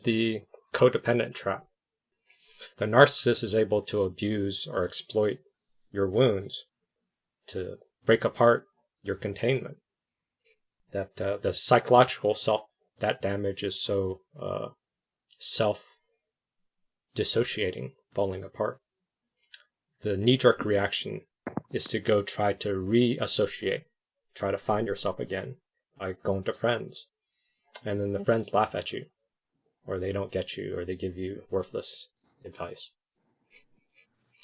The codependent trap. The narcissist is able to abuse or exploit your wounds to break apart your containment. That the psychological self, that damage is so self-dissociating, falling apart. The knee-jerk reaction is to go try to reassociate, try to find yourself again by going to friends. And then the friends laugh at you, or they don't get you, or they give you worthless advice.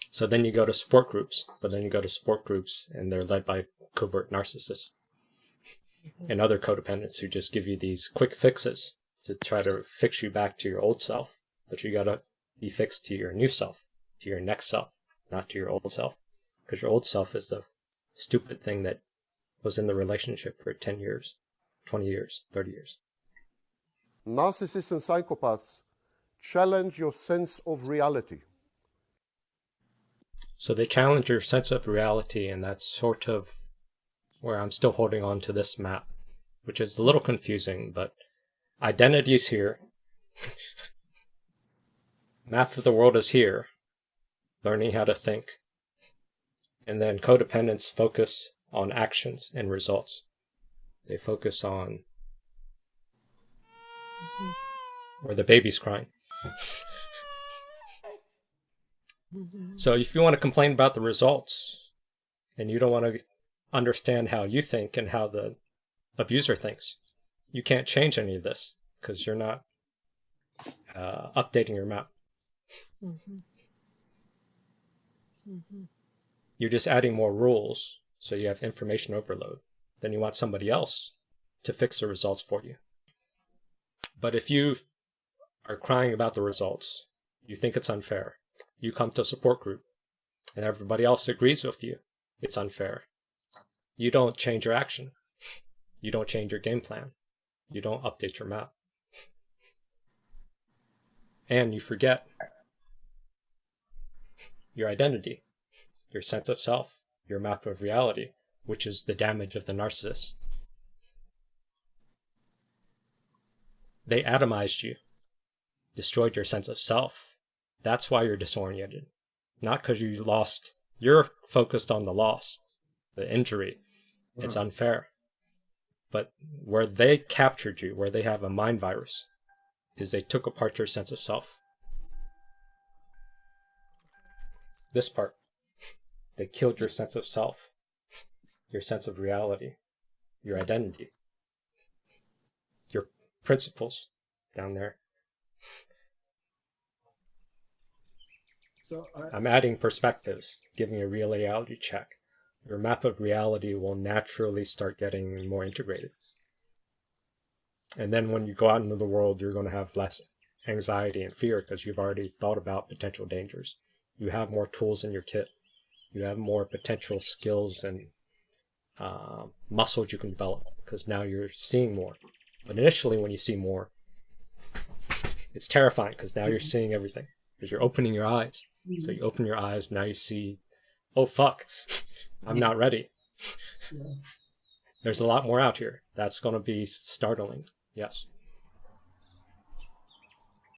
So then you go to support groups, and they're led by covert narcissists and other codependents who just give you these quick fixes to try to fix you back to your old self. But you gotta be fixed to your new self, to your next self, not to your old self. Because your old self is the stupid thing that was in the relationship for 10 years, 20 years, 30 years. Narcissists and psychopaths challenge your sense of reality. So they challenge your sense of reality, and that's sort of where I'm still holding on to this map, which is a little confusing, but identity is here. Map of the world is here. Learning how to think. And then codependents focus on actions and results. They focus on where the baby's crying. So if you want to complain about the results, and you don't want to understand how you think and how the abuser thinks, you can't change any of this because you're not updating your map. You're just adding more rules, so you have information overload. Then you want somebody else to fix the results for you. But if you are crying about the results, you think it's unfair, you come to a support group, and everybody else agrees with you, it's unfair. You don't change your action. You don't change your game plan. You don't update your map. And you forget your identity, your sense of self, your map of reality, which is the damage of the narcissist. They atomized you, destroyed your sense of self. That's why you're disoriented. Not because you lost. You're focused on the loss, the injury. It's unfair. But where they captured you, where they have a mind virus, is they took apart your sense of self. This part. They killed your sense of self, your sense of reality, your identity, your principles down there. So I'm adding perspectives, giving a real reality check. Your map of reality will naturally start getting more integrated. And then when you go out into the world, you're going to have less anxiety and fear because you've already thought about potential dangers. You have more tools in your kit. You have more potential skills and muscles you can develop because now you're seeing more. But initially when you see more, it's terrifying because now you're seeing everything because you're opening your eyes. So you open your eyes, now you see, oh fuck, I'm not ready. There's a lot more out here. That's going to be startling. Yes.